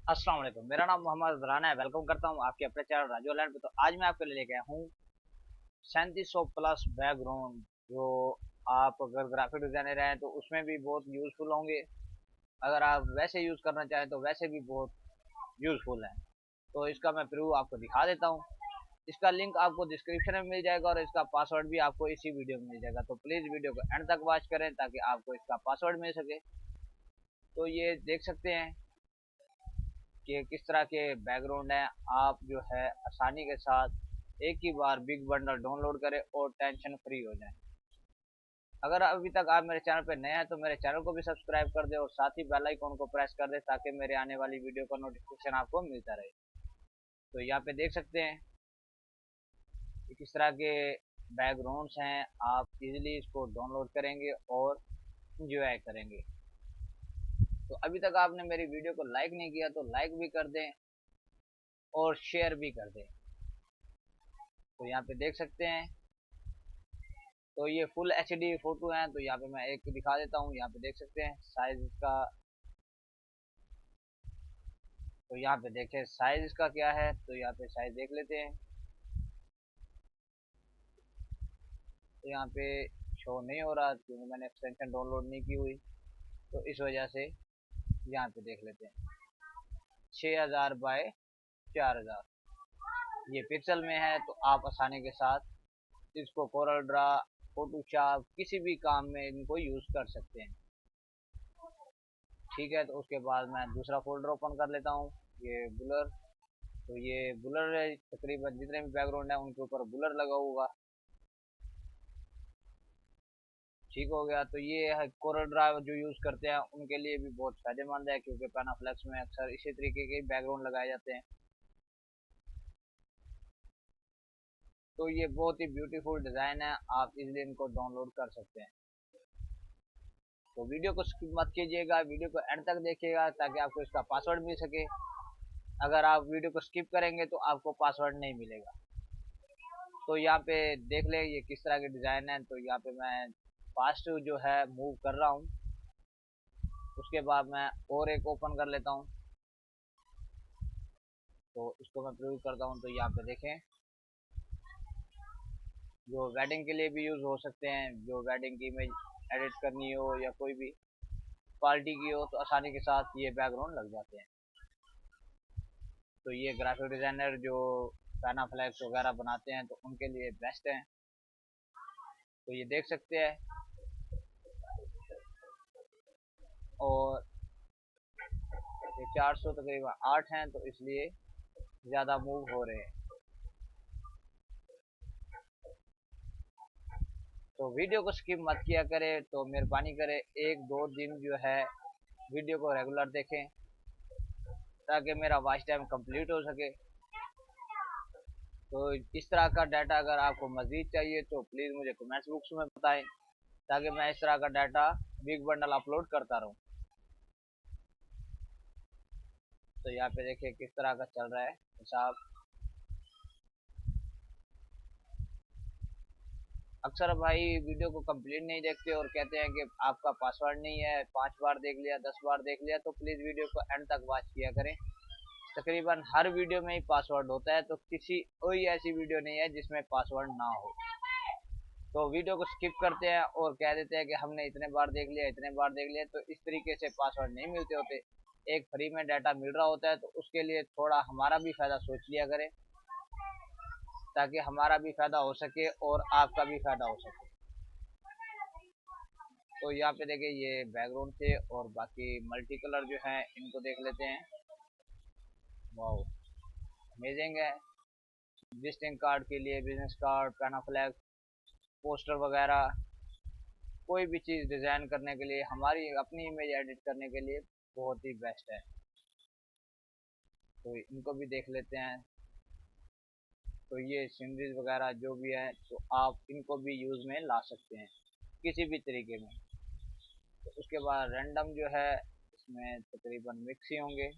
अस्सलाम वालेकुम। मेरा नाम मोहम्मद राना है। वेलकम करता हूँ आपके अपने चैनल राजू लैंड पे। तो आज मैं आपके लिए लेके आया हूँ 3700 प्लस बैकग्राउंड, जो आप अगर ग्राफिक डिजाइनर हैं तो उसमें भी बहुत यूजफुल होंगे। अगर आप वैसे यूज करना चाहें तो वैसे भी बहुत यूजफुल है। तो इसका मैं प्रूव आपको दिखा देता हूँ। इसका लिंक आपको डिस्क्रिप्शन में मिल जाएगा और इसका पासवर्ड भी आपको इसी वीडियो में मिल जाएगा। तो प्लीज वीडियो को एंड तक वॉच करें ताकि आपको इसका पासवर्ड मिल सके। तो ये देख सकते हैं कि किस तरह के बैकग्राउंड है। आप जो है आसानी के साथ एक ही बार बिग बंडल डाउनलोड करें और टेंशन फ्री हो जाएं। अगर अभी तक आप मेरे चैनल पर नए हैं तो मेरे चैनल को भी सब्सक्राइब कर दें और साथ ही बेल आइकन को प्रेस कर दें ताकि मेरे आने वाली वीडियो का नोटिफिकेशन आपको मिलता रहे। तो यहाँ पे देख सकते हैं कि किस तरह के बैकग्राउंड्स हैं। आप इजीली इसको डाउनलोड करेंगे और इंजॉय करेंगे। तो अभी तक आपने मेरी वीडियो को लाइक नहीं किया तो लाइक भी कर दें और शेयर भी कर दें। तो यहाँ पे देख सकते हैं, तो ये फुल एच डी फोटो है। तो यहाँ पे मैं एक दिखा देता हूँ। यहाँ पे देख सकते हैं साइज इसका। तो यहाँ पे देखें साइज इसका क्या है। तो यहाँ पे साइज देख लेते हैं। तो यहाँ पे शो नहीं हो रहा क्योंकि मैंने एक्सटेंशन डाउनलोड नहीं की हुई, तो इस वजह से यहाँ पे देख लेते हैं 6000 बाय 4000 ये पिक्सल में है। तो आप आसानी के साथ इसको कोरल ड्रा, फोटोशॉप किसी भी काम में इनको यूज कर सकते हैं। ठीक है, तो उसके बाद मैं दूसरा फोल्डर ओपन कर लेता हूँ, ये बुलर। तो ये बुलर है, तकरीबन जितने भी बैकग्राउंड है उनके ऊपर बुलर लगा होगा। ठीक हो गया। तो ये है कोरल ड्राइव जो यूज़ करते हैं उनके लिए भी बहुत फायदेमंद है क्योंकि पैनाफ्लेक्स में अक्सर इसी तरीके के बैकग्राउंड लगाए जाते हैं। तो ये बहुत ही ब्यूटीफुल डिज़ाइन है, आप इजीली इनको डाउनलोड कर सकते हैं। तो वीडियो को स्किप मत कीजिएगा, वीडियो को एंड तक देखिएगा ताकि आपको इसका पासवर्ड मिल सके। अगर आप वीडियो को स्किप करेंगे तो आपको पासवर्ड नहीं मिलेगा। तो यहाँ पे देख ले ये किस तरह के डिज़ाइन है। तो यहाँ पे मैं फास्ट जो है मूव कर रहा हूँ। उसके बाद मैं और एक ओपन कर लेता हूँ। तो इसको मैं प्रीव्यू करता हूँ। तो यहाँ पे देखें, जो वेडिंग के लिए भी यूज़ हो सकते हैं, जो वेडिंग की इमेज एडिट करनी हो या कोई भी पार्टी की हो तो आसानी के साथ ये बैकग्राउंड लग जाते हैं। तो ये ग्राफिक डिज़ाइनर जो पैनाफ्लेक्स वगैरह बनाते हैं तो उनके लिए बेस्ट है। तो ये देख सकते हैं, और ये 400 तकरीबन 8 हैं तो इसलिए ज़्यादा मूव हो रहे हैं। तो वीडियो को स्किप मत किया करें। तो मेहरबानी करें एक दो दिन जो है वीडियो को रेगुलर देखें ताकि मेरा वॉच टाइम कंप्लीट हो सके। तो इस तरह का डाटा अगर आपको मज़ीद चाहिए तो प्लीज़ मुझे कमेंट्स बॉक्स में बताएं ताकि मैं इस तरह का डाटा बिग बंडल अपलोड करता रहूं। तो यहाँ पे देखिए किस तरह का चल रहा है हिसाब। अक्सर भाई वीडियो को कंप्लीट नहीं देखते और कहते हैं कि आपका पासवर्ड नहीं है, 5 बार देख लिया 10 बार देख लिया। तो प्लीज़ वीडियो को एंड तक वॉच किया करें। तकरीबन हर वीडियो में ही पासवर्ड होता है, तो किसी कोई ऐसी वीडियो नहीं है जिसमें पासवर्ड ना हो। तो वीडियो को स्किप करते हैं और कह देते हैं कि हमने इतने बार देख लिया इतने बार देख लिया। तो इस तरीके से पासवर्ड नहीं मिलते होते। एक फ्री में डाटा मिल रहा होता है तो उसके लिए थोड़ा हमारा भी फ़ायदा सोच लिया करें ताकि हमारा भी फ़ायदा हो सके और आपका भी फ़ायदा हो सके। तो यहाँ पे देखिए ये बैकग्राउंड थे और बाकी मल्टी कलर जो हैं इनको देख लेते हैं। वाओ, अमेजिंग है। विजिटिंग कार्ड के लिए, बिजनेस कार्ड, पैनाफ्लेक्स, पोस्टर वगैरह कोई भी चीज़ डिज़ाइन करने के लिए, हमारी अपनी इमेज एडिट करने के लिए बहुत ही बेस्ट है। तो इनको भी देख लेते हैं। तो ये सीनरीज वगैरह जो भी है तो आप इनको भी यूज़ में ला सकते हैं किसी भी तरीके में। तो उसके बाद रैंडम जो है इसमें तकरीबन मिक्स ही होंगे।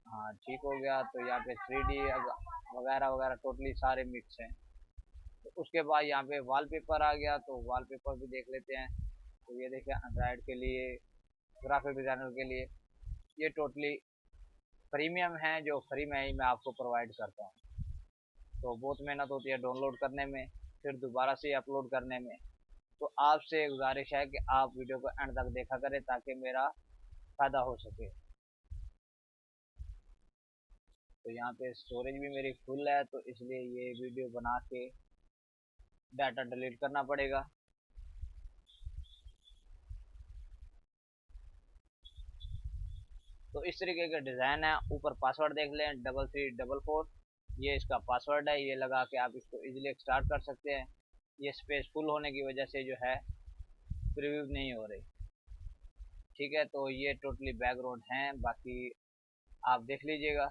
हाँ ठीक हो गया। तो यहाँ पे 3D वगैरह वगैरह टोटली सारे मिक्स हैं। तो उसके बाद यहाँ पे वॉलपेपर आ गया। तो वॉलपेपर भी देख लेते हैं। तो ये देखिए एंड्रॉयड के लिए, ग्राफिक डिज़ाइनर के लिए ये टोटली प्रीमियम है, जो फ्री में ही मैं आपको प्रोवाइड करता हूँ। तो बहुत मेहनत होती है डाउनलोड करने में, फिर दोबारा से अपलोड करने में। तो आपसे गुजारिश है कि आप वीडियो को एंड तक देखा करें ताकि मेरा फ़ायदा हो सके। तो यहाँ पे स्टोरेज भी मेरी फुल है, तो इसलिए ये वीडियो बना के डाटा डिलीट करना पड़ेगा। तो इस तरीके का डिज़ाइन है। ऊपर पासवर्ड देख लें 3344, ये इसका पासवर्ड है। ये लगा के आप इसको इजीली एक्सट्रैक्ट कर सकते हैं। ये स्पेस फुल होने की वजह से जो है प्रीव्यू नहीं हो रही। ठीक है, तो ये टोटली बैकग्राउंड है, बाकी आप देख लीजिएगा।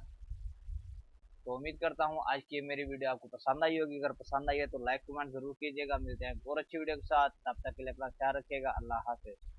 तो उम्मीद करता हूँ आज की मेरी वीडियो आपको पसंद आई होगी। अगर पसंद आई है तो लाइक कमेंट जरूर कीजिएगा। मिलते हैं एक और अच्छी वीडियो के साथ, तब तक के लिए अपना ख्याल रखिएगा। अल्लाह हाफिज़।